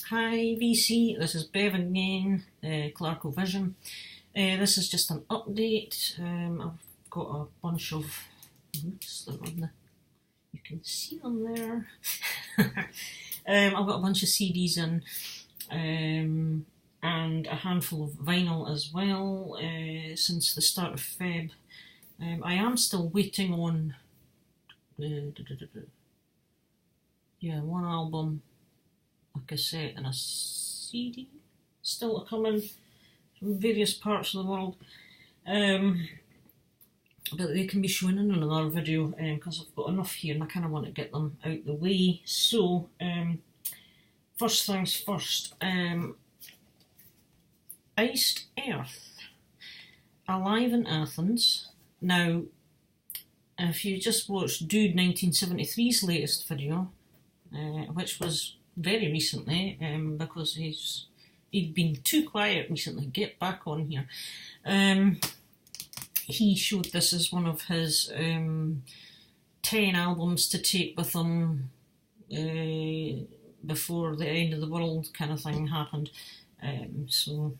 Hi VC, this is Bev again, Clarko Vision. This is just an update. I've got a bunch of, you can see them there. I've got a bunch of CDs in and a handful of vinyl as well since the start of Feb. I am still waiting on one album, a cassette and a CD still to come in from various parts of the world, but they can be shown in another video because I've got enough here and I kind of want to get them out the way. So first things first, Iced Earth, Alive in Athens. Now if you just watched Dude 1973's latest video, which was very recently, because he'd been too quiet recently, get back on here. He showed this as one of his 10 albums to take with him before the end of the world kind of thing happened. So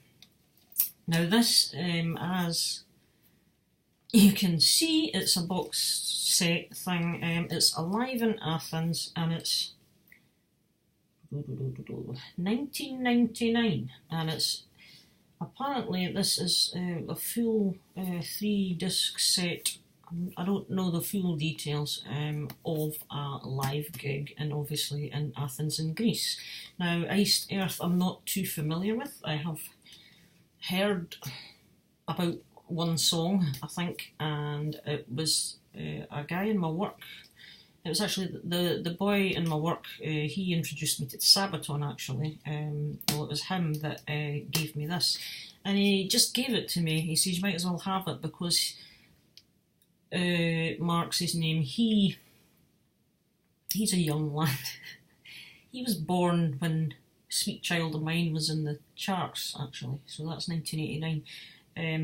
now this, as you can see, it's a box set thing. It's Alive in Athens and it's 1999, and it's apparently this is a full 3-disc set. I don't know the full details of a live gig, and obviously in Athens in Greece. Now Iced Earth I'm not too familiar with. I have heard about one song, I think, and it was a guy in my work. It was actually the boy in my work, he introduced me to Sabaton actually. Well, it was him that gave me this. And he just gave it to me. He says, you might as well have it because, Mark's his name, he's a young lad. He was born when Sweet Child of Mine was in the charts actually, so that's 1989.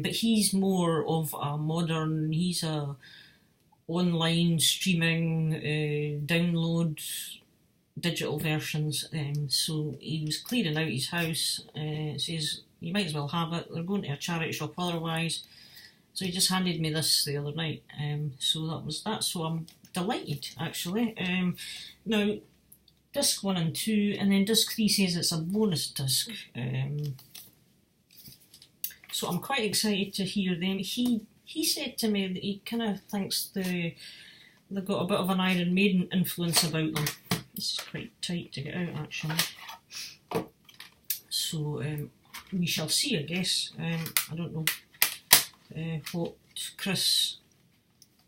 But he's more of a modern, he's a online streaming, download digital versions, so he was clearing out his house, says you might as well have it, they're going to a charity shop otherwise, so he just handed me this the other night, so that was that, so I'm delighted actually. Now disc 1 and 2, and then disc 3 says it's a bonus disc, so I'm quite excited to hear them. He said to me that he kind of thinks they've got a bit of an Iron Maiden influence about them. This is quite tight to get out actually. So we shall see, I guess. I don't know what Chris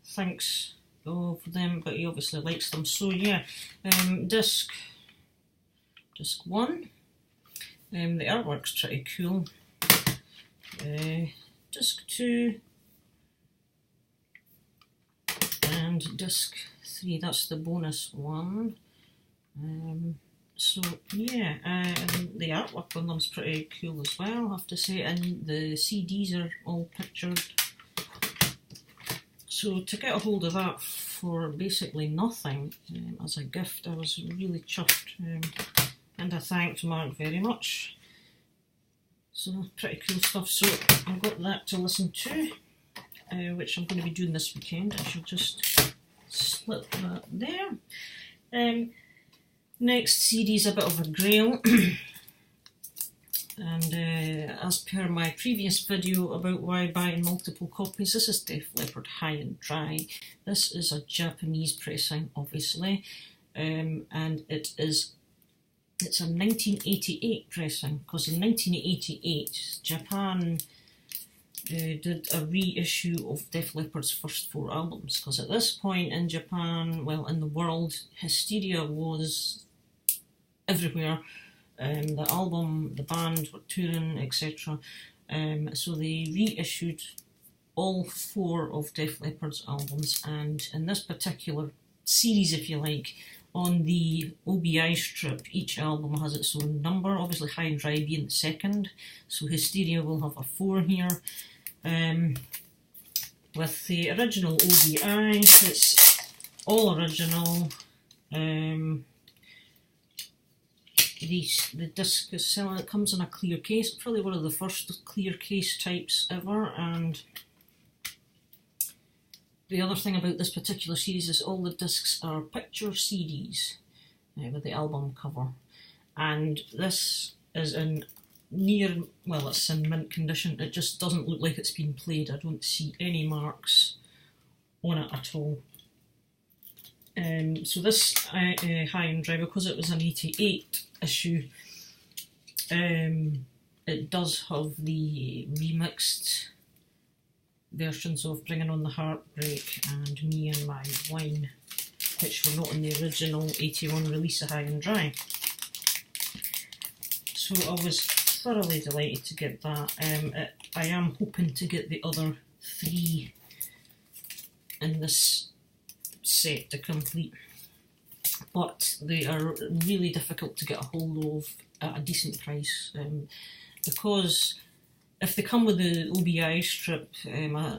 thinks of them, but he obviously likes them. So yeah, disc 1. The artwork's pretty cool. Disc 2. And disc 3, that's the bonus one. So yeah, and the artwork on them's pretty cool as well, I have to say, and the CDs are all pictured. So to get a hold of that for basically nothing as a gift, I was really chuffed, and I thanked Mark very much. So pretty cool stuff. So I've got that to listen to, which I'm going to be doing this weekend. I shall just slip that there. Next CD is a bit of a grail, and as per my previous video about why buying multiple copies, this is Def Leppard High and Dry. This is a Japanese pressing, obviously, and it's a 1988 pressing, because in 1988 Japan did a reissue of Def Leppard's first 4 albums, because at this point in Japan, well, in the world, hysteria was everywhere. The album, the band were touring, etc. So they reissued all 4 of Def Leppard's albums, and in this particular series, if you like, on the OBI strip, each album has its own number, obviously High and Dry being the second, so Hysteria will have a 4 here. With the original OBI, it's all original, the disc is selling. It comes in a clear case, probably one of the first clear case types ever. And the other thing about this particular series is all the discs are picture CDs with the album cover, and this is in it's in mint condition. It just doesn't look like it's been played. I don't see any marks on it at all. So this high and dry, because it was an 88 issue, it does have the remixed versions of Bringing on the Heartbreak and Me and My Wine, which were not in the original 81 release of High and Dry. So I was thoroughly delighted to get that. I am hoping to get the other 3 in this set to complete, but they are really difficult to get a hold of at a decent price, because if they come with the OBI strip,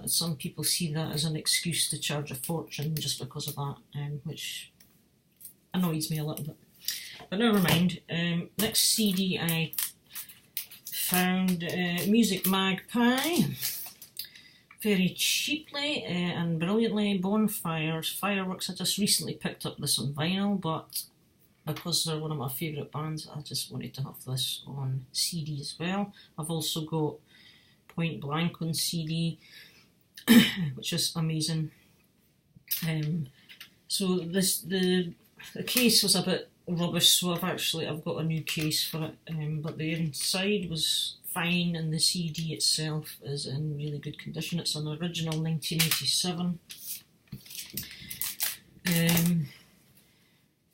some people see that as an excuse to charge a fortune just because of that, which annoys me a little bit. But never mind. Next CD I found, Music Magpie, very cheaply and brilliantly. Bonfires, Fireworks. I just recently picked up this on vinyl, but because they're one of my favourite bands, I just wanted to have this on CD as well. I've also got Point Blank on CD, which is amazing. So the case was a bit rubbish, so I've got a new case for it, but the inside was fine, and the CD itself is in really good condition. It's an original 1987.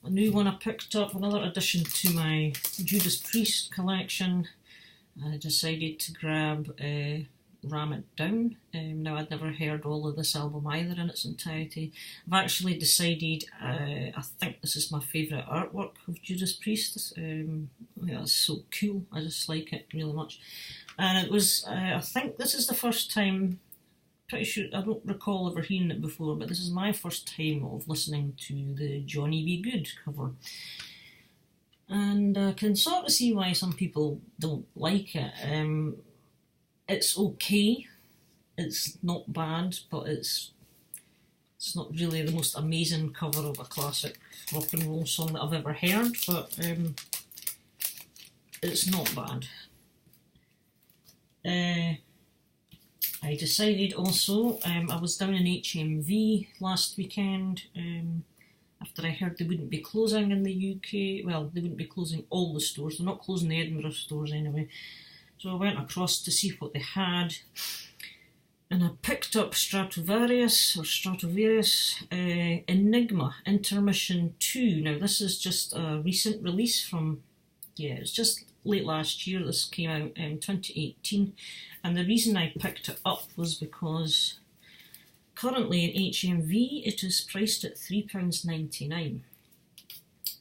A new one I picked up, another addition to my Judas Priest collection. I decided to grab Ram It Down. Now, I'd never heard all of this album either in its entirety. I've actually decided, I think this is my favourite artwork of Judas Priest. Yeah, it's so cool. I just like it really much. And it was, I think this is the first time, pretty sure, I don't recall ever hearing it before, but this is my first time of listening to the Johnny B. Good cover. And I can sort of see why some people don't like it. It's okay. It's not bad, but it's not really the most amazing cover of a classic rock and roll song that I've ever heard, but it's not bad. I decided also, I was down in HMV last weekend, after I heard they wouldn't be closing in the UK. Well, they wouldn't be closing all the stores. They're not closing the Edinburgh stores anyway. So I went across to see what they had, and I picked up Stratovarius Enigma Intermission 2. Now, this is just a recent release from, it's just late last year. This came out in 2018, and the reason I picked it up was because currently in HMV it is priced at £3.99,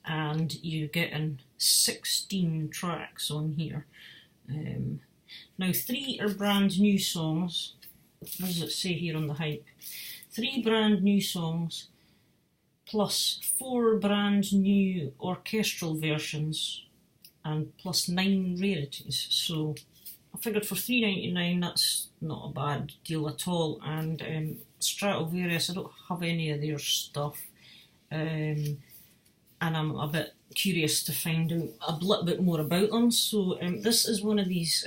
and you're getting 16 tracks on here. Now, 3 are brand new songs. What does it say here on the hype? 3 brand new songs, plus 4 brand new orchestral versions, and plus 9 rarities. So I figured for £3.99 that's not a bad deal at all. And Stratovarius, I don't have any of their stuff, and I'm a bit curious to find out a little bit more about them. So this is one of these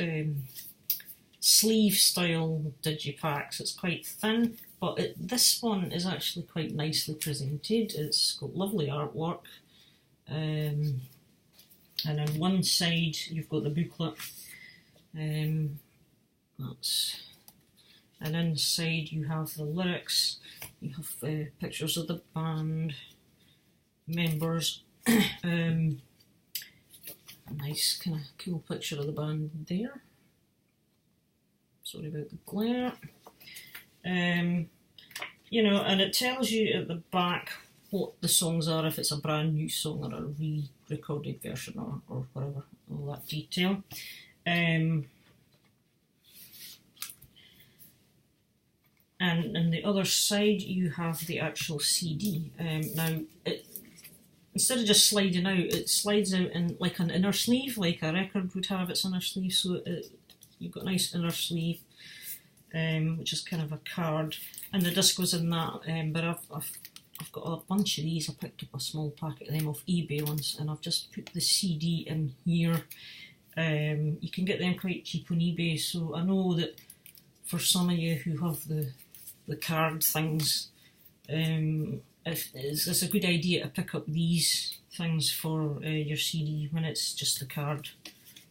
sleeve style digipacks. It's quite thin, but this one is actually quite nicely presented. It's got lovely artwork, and on one side you've got the booklet, and inside you have the lyrics, you have pictures of the band members. A nice kind of cool picture of the band there. Sorry about the glare. You know, and it tells you at the back what the songs are, if it's a brand new song or a re-recorded version or whatever, all that detail. And on the other side you have the actual CD. Now, instead of just sliding out, it slides out in like an inner sleeve, like a record would have its inner sleeve. So you've got a nice inner sleeve, which is kind of a card, and the disc was in that. But I've got a bunch of these. I picked up a small packet of them off eBay once, and I've just put the CD in here. You can get them quite cheap on eBay, so I know that for some of you who have the card things, it's a good idea to pick up these things for your CD when it's just the card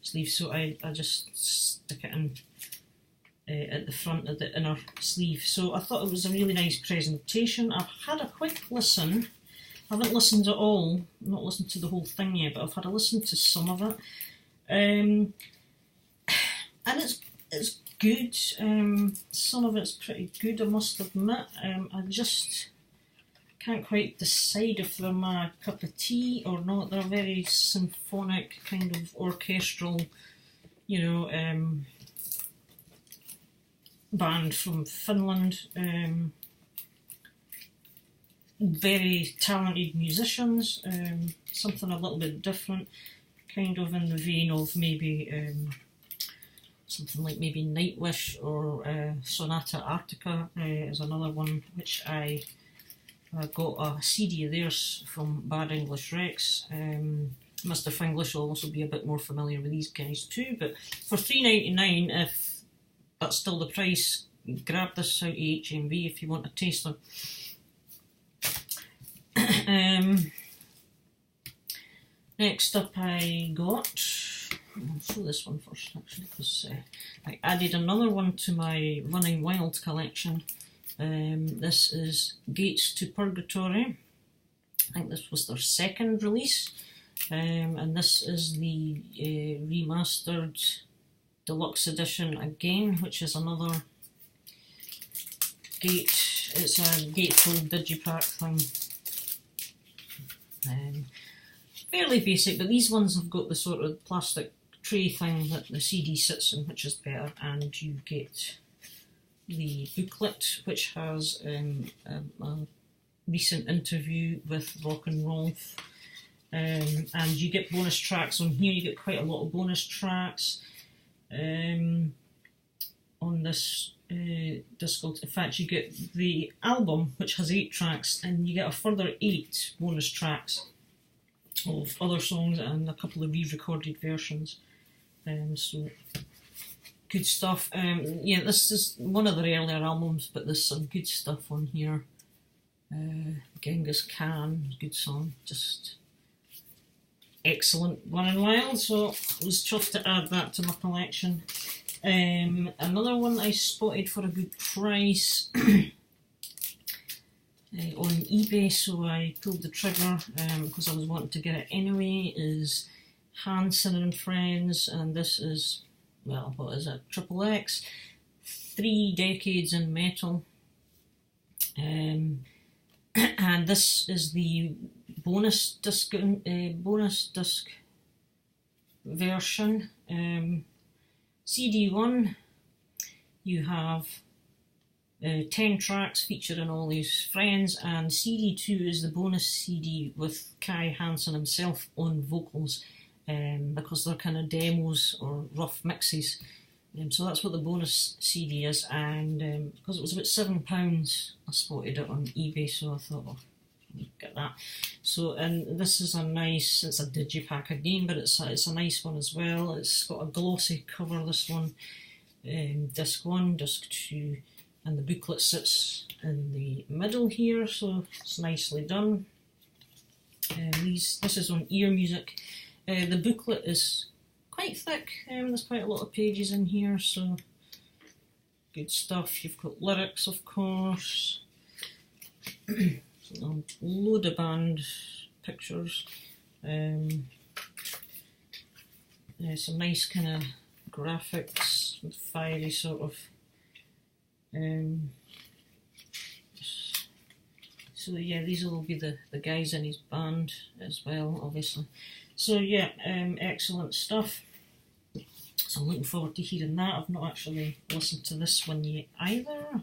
sleeve. So I just stick it in at the front of the inner sleeve. So I thought it was a really nice presentation. I've had a quick listen. I haven't listened at all, not listened to the whole thing yet, but I've had a listen to some of it. And it's good. Some of it's pretty good, I must admit. I just can't quite decide if they're my cup of tea or not. They're very symphonic, kind of orchestral, you know, band from Finland. Very talented musicians. Something a little bit different, kind of in the vein of maybe something like maybe Nightwish or Sonata Arctica is another one which I got a CD of theirs from Bad English Rex. Mr. Finglish will also be a bit more familiar with these guys too, but for $3.99, if that's still the price, grab this out of HMV if you want a taster. Next up I got, I'll show this one first actually, because I added another one to my Running Wild collection. This is Gates to Purgatory. I think this was their second release, and this is the remastered deluxe edition again, which is another Gate. It's a gatefold digipack thing. Fairly basic, but these ones have got the sort of plastic tray thing that the CD sits in, which is better, and you get the booklet, which has a recent interview with Rock and Rolf, and you get bonus tracks on here. You get quite a lot of bonus tracks on this disc. In fact, you get the album, which has 8 tracks, and you get a further 8 bonus tracks of other songs and a couple of re-recorded versions. So good stuff. Yeah, this is one of their earlier albums, but there's some good stuff on here. Genghis Khan, good song, just excellent. Running Wild, so I was chuffed to add that to my collection. Another one I spotted for a good price on eBay, so I pulled the trigger because I was wanting to get it anyway, is Hanson and Friends, and this is, well, what is it, XXX, 3 decades in metal, and this is the bonus disc version. CD1, you have 10 tracks featuring all these friends, and CD2 is the bonus CD with Kai Hansen himself on vocals, because they're kind of demos or rough mixes. So that's what the bonus CD is, and because it was about £7, I spotted it on eBay, so I thought, oh, I'll get that. So, and this is a nice, it's a digipack again, but it's a nice one as well. It's got a glossy cover, this one, disc 1, disc 2, and the booklet sits in the middle here, so it's nicely done. This is on Ear Music. The booklet is quite thick, there's quite a lot of pages in here, so good stuff. You've got lyrics, of course, a load of band pictures, some nice kind of graphics with fiery sort of, so yeah, these will be the guys in his band as well, obviously. So yeah, excellent stuff. So I'm looking forward to hearing that. I've not actually listened to this one yet either.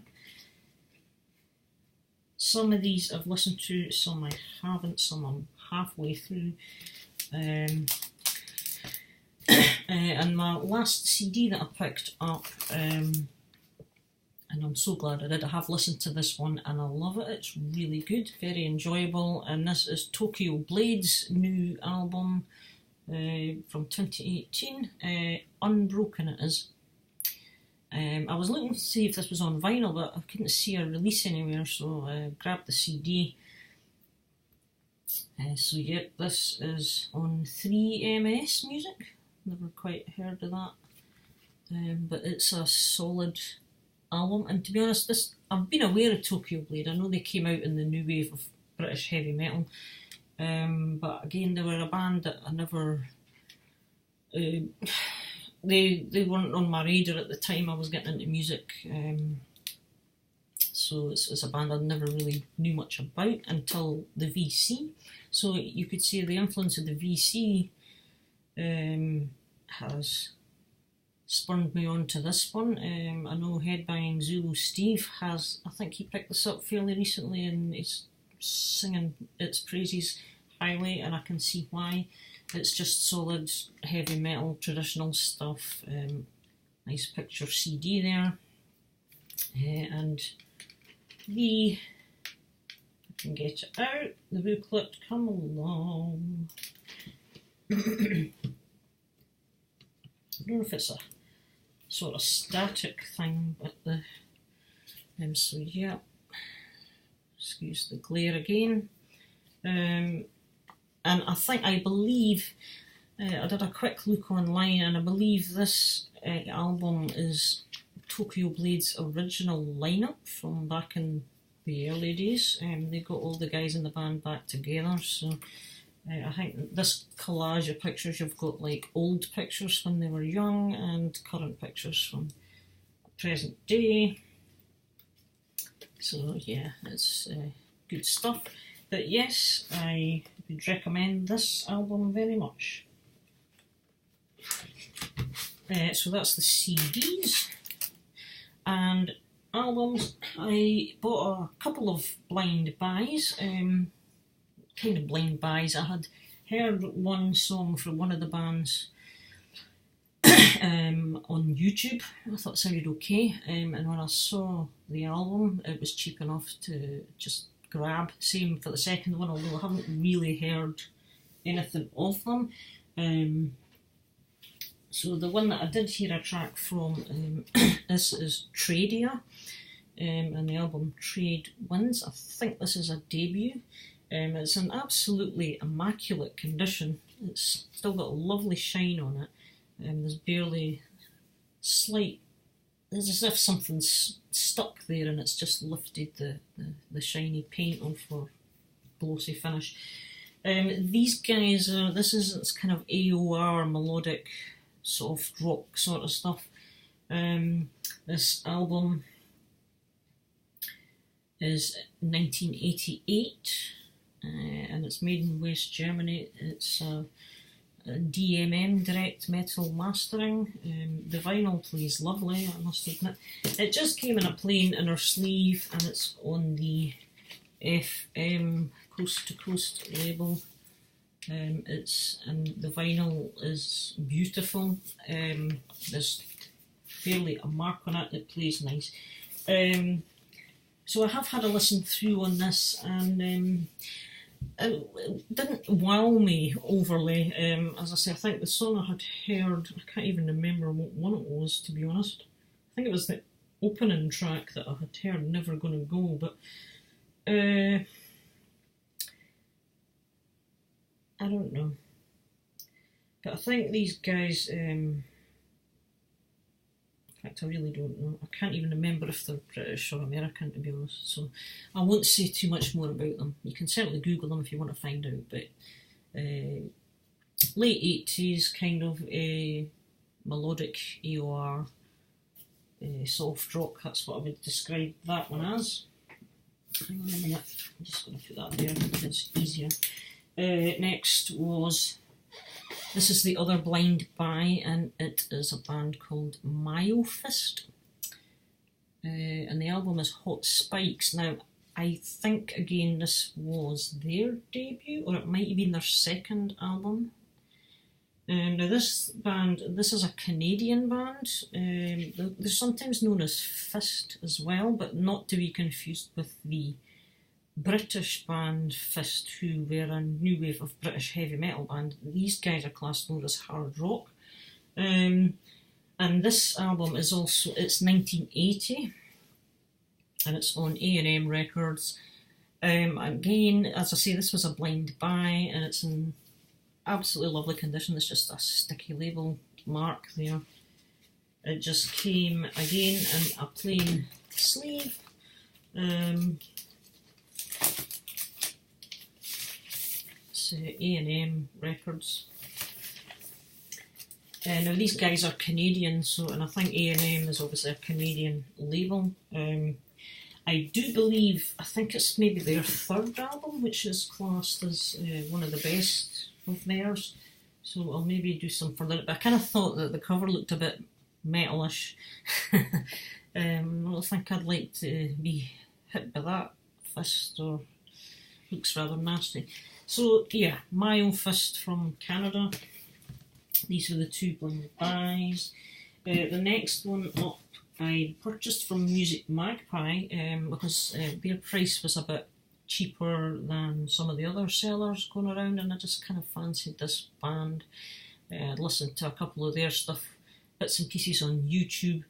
Some of these I've listened to, some I haven't, some I'm halfway through. And my last CD that I picked up, and I'm so glad I did, I have listened to this one and I love it. It's really good, very enjoyable, and this is Tokyo Blade's new album from 2018, Unbroken it is. I was looking to see if this was on vinyl, but I couldn't see a release anywhere, so I grabbed the CD. So yeah, this is on 3MS Music. Never quite heard of that, but it's a solid album. And to be honest, I've been aware of Tokyo Blade. I know they came out in the new wave of British heavy metal, but again, they were a band that I never. They weren't on my radar at the time I was getting into music, so it's a band I never really knew much about until the VC. So you could say the influence of the VC has spurred me on to this one. I know Headbanging Zulu Steve has, I think he picked this up fairly recently and he's singing its praises highly, and I can see why. It's just solid heavy metal traditional stuff. Nice picture CD there, and I can get it out, the booklet, come along. I don't know if it's a sort of static thing, but so yeah, excuse the glare again. And I believe, I did a quick look online, and I believe this album is Tokyo Blade's original lineup from back in the early days. They got all the guys in the band back together, so I think this collage of pictures, you've got like old pictures when they were young and current pictures from present day. So yeah, it's good stuff. But yes, I would recommend this album very much. So that's the CDs. And albums, I bought a couple of blind buys, kind of blind buys. I had heard one song from one of the bands on YouTube. I thought it sounded okay, and when I saw the album, it was cheap enough to just grab. Same for the second one, although I haven't really heard anything of them. So the one that I did hear a track from, this is Tradia, and the album Trade Winds. I think this is a debut. It's in absolutely immaculate condition. It's still got a lovely shine on it. There's barely slight, it's as if something's stuck there and it's just lifted the shiny paint off for glossy finish. These guys, it's kind of AOR, melodic, soft rock sort of stuff. This album is 1988, and it's made in West Germany. It's a DMM, direct metal mastering. The vinyl plays lovely, I must admit. It just came in a plain inner sleeve, and it's on the FM Coast to Coast label. And the vinyl is beautiful. There's barely a mark on it. It plays nice. So I have had a listen through on this, and it didn't wow me overly. As I say, I think the song I had heard, I can't even remember what one it was, to be honest. I think it was the opening track that I had heard, Never Gonna Go, but I don't know. But I think these guys, in fact I really don't know. I can't even remember if they're British or American, to be honest, so I won't say too much more about them. You can certainly Google them if you want to find out, but late 80s kind of melodic AOR, soft rock, that's what I would describe that one as. Hang on a minute, I'm just going to put that there because it's easier. Next was, this is the other blind buy, and it is a band called Myofist, and the album is Hot Spikes. Now, I think, again, this was their debut, or it might have been their second album. Now this band, this is a Canadian band. They're sometimes known as Fist as well, but not to be confused with the British band Fist, who were a new wave of British heavy metal band. These guys are classed more as hard rock. And this album is also, it's 1980, and it's on A&M Records. Again, as I say, this was a blind buy, and it's in absolutely lovely condition. There's just a sticky label mark there. It just came again in a plain sleeve. It's A&M Records. Now these guys are Canadian, so, and I think A&M is obviously a Canadian label. I do believe, I think it's maybe their third album, which is classed as one of the best of theirs. So I'll maybe do some further. But I kind of thought that the cover looked a bit metalish. I don't think I'd like to be hit by that Fist, or looks rather nasty. So yeah, My Own Fist from Canada. These are the two blind buys. The next one up I purchased from Music Magpie because their price was a bit cheaper than some of the other sellers going around, and I just kind of fancied this band. I'd listened to a couple of their stuff, bits and pieces on YouTube,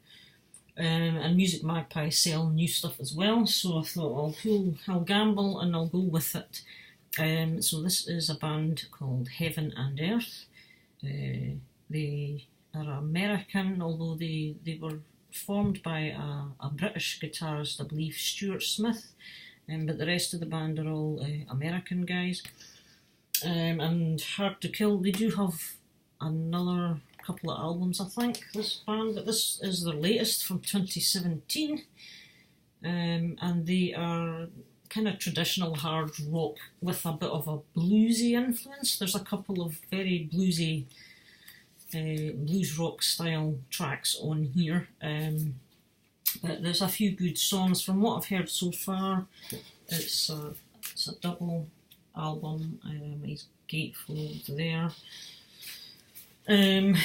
and Music Magpie sell new stuff as well, so I thought I'll gamble and I'll go with it. So this is a band called Heaven and Earth. They are American, although they were formed by a British guitarist, I believe, Stuart Smith, but the rest of the band are all American guys. And Hard to Kill, they do have another couple of albums, I think, this band, but this is their latest from 2017, and they are kind of traditional hard rock with a bit of a bluesy influence. There's a couple of very bluesy blues rock style tracks on here, but there's a few good songs from what I've heard so far. It's a double album. He's gatefold there, and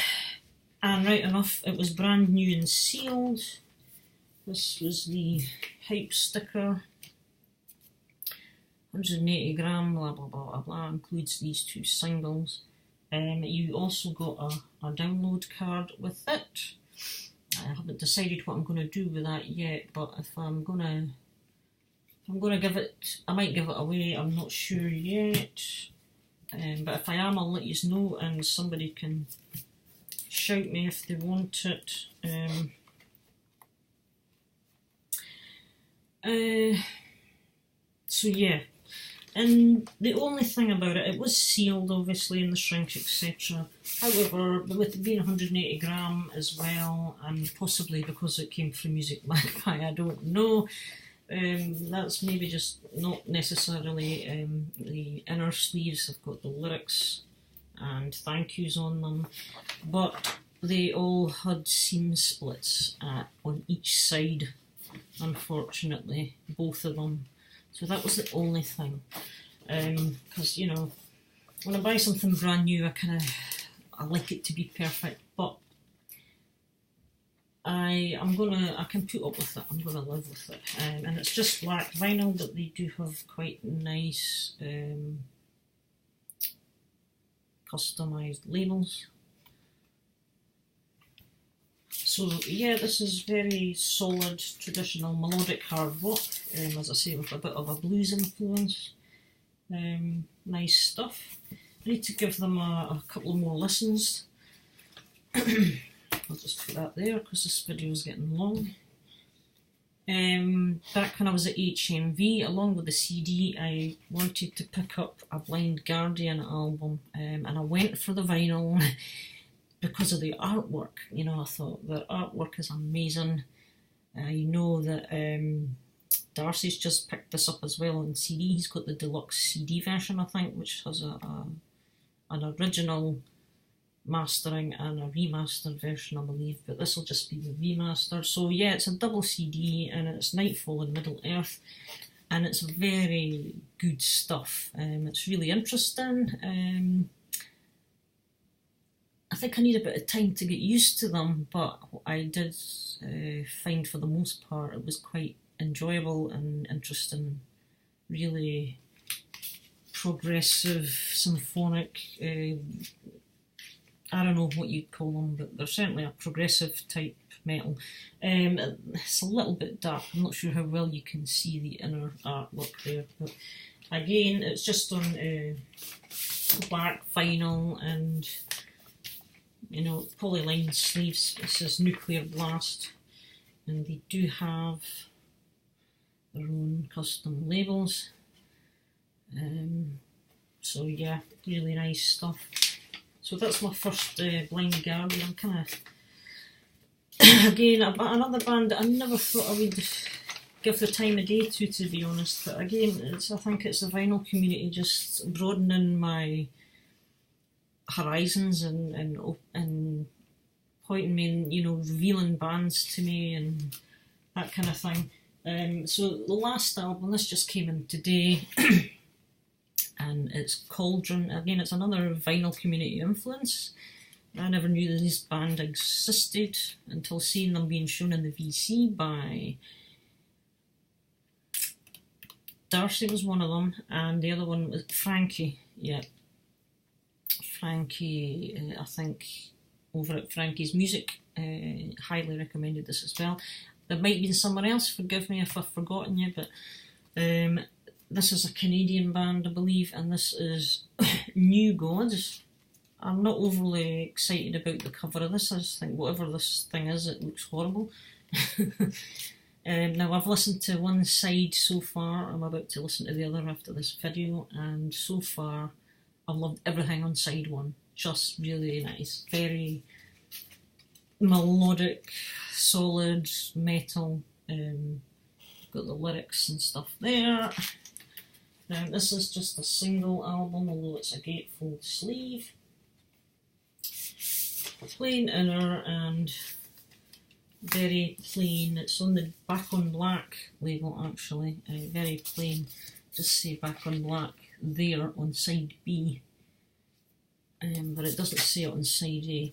right enough, it was brand new and sealed. This was the hype sticker. 180 gram, blah blah blah blah blah, includes these two singles. You also got a download card with it. I haven't decided what I'm going to do with that yet, but if I'm gonna give it, I might give it away. I'm not sure yet, but if I am, I'll let you know, and somebody can shout me if they want it. So yeah. And the only thing about it, it was sealed obviously in the shrink, etc. However, with it being 180 gram as well, and possibly because it came from Music Magpie, I don't know, that's maybe just not necessarily the inner sleeves have got the lyrics and thank yous on them, but they all had seam splits on each side, unfortunately, both of them. So that was the only thing, because, you know, when I buy something brand new, I like it to be perfect, but I can put up with it. I'm gonna live with it, and it's just black vinyl, but they do have quite nice customised labels. So yeah, this is very solid, traditional melodic hard rock, as I say, with a bit of a blues influence. Nice stuff. I need to give them a couple more listens. I'll just put that there because this video is getting long. Back when I was at HMV, along with the CD, I wanted to pick up a Blind Guardian album, and I went for the vinyl because of the artwork. You know, I thought the artwork is amazing. I know that Darcy's just picked this up as well on CD. He's got the deluxe CD version, I think, which has an original mastering and a remastered version, I believe, but this will just be the remaster. So yeah, it's a double CD, and it's Nightfall and Middle Earth. and it's very good stuff. It's really interesting. I think I need a bit of time to get used to them, but I did find for the most part it was quite enjoyable and interesting. Really progressive, symphonic, I don't know what you'd call them, but they're certainly a progressive type metal. It's a little bit dark, I'm not sure how well you can see the inner artwork there, but again, it's just on black vinyl and, you know, polylined sleeves. It says Nuclear Blast, and they do have their own custom labels. So yeah, really nice stuff. So that's my first Blind Guardian. I'm kind of again another band that I never thought I would give the time of day to be honest. But again, I think it's the vinyl community just broadening my horizons and pointing me in, you know, revealing bands to me and that kind of thing. So the last album, this just came in today, and it's Cauldron. Again, it's another vinyl community influence. I never knew that this band existed until seeing them being shown in the VC by Darcy was one of them, and the other one was Frankie. Yeah, Frankie, I think over at Frankie's Music, highly recommended this as well. There might have been someone else, forgive me if I've forgotten you, but this is a Canadian band, I believe, and this is New Gods. I'm not overly excited about the cover of this. I just think whatever this thing is, it looks horrible. Now, I've listened to one side so far. I'm about to listen to the other after this video, and so far I've loved everything on side one. Just really nice. Very melodic, solid metal. Got the lyrics and stuff there. Now, this is just a single album, although it's a gatefold sleeve. Plain inner and very plain. It's on the Back on Black label actually. Very plain. Just say Back on Black there on side B. But it doesn't say it on side A.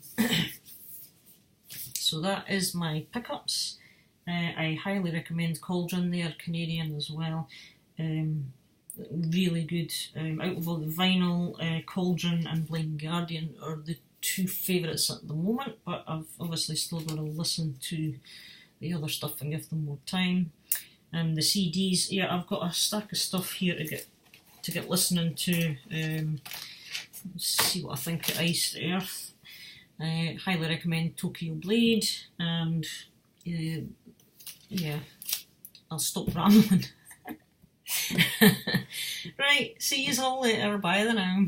So that is my pickups. I highly recommend Cauldron. They are Canadian as well. Really good. Out of all the vinyl, Cauldron and Blind Guardian are the two favourites at the moment, but I've obviously still got to listen to the other stuff and give them more time. And the CDs, yeah, I've got a stack of stuff here to get listening to. Let's see what I think of Iced Earth. Highly recommend Tokyo Blade, and yeah, I'll stop rambling. Right, see yous all later, bye the now.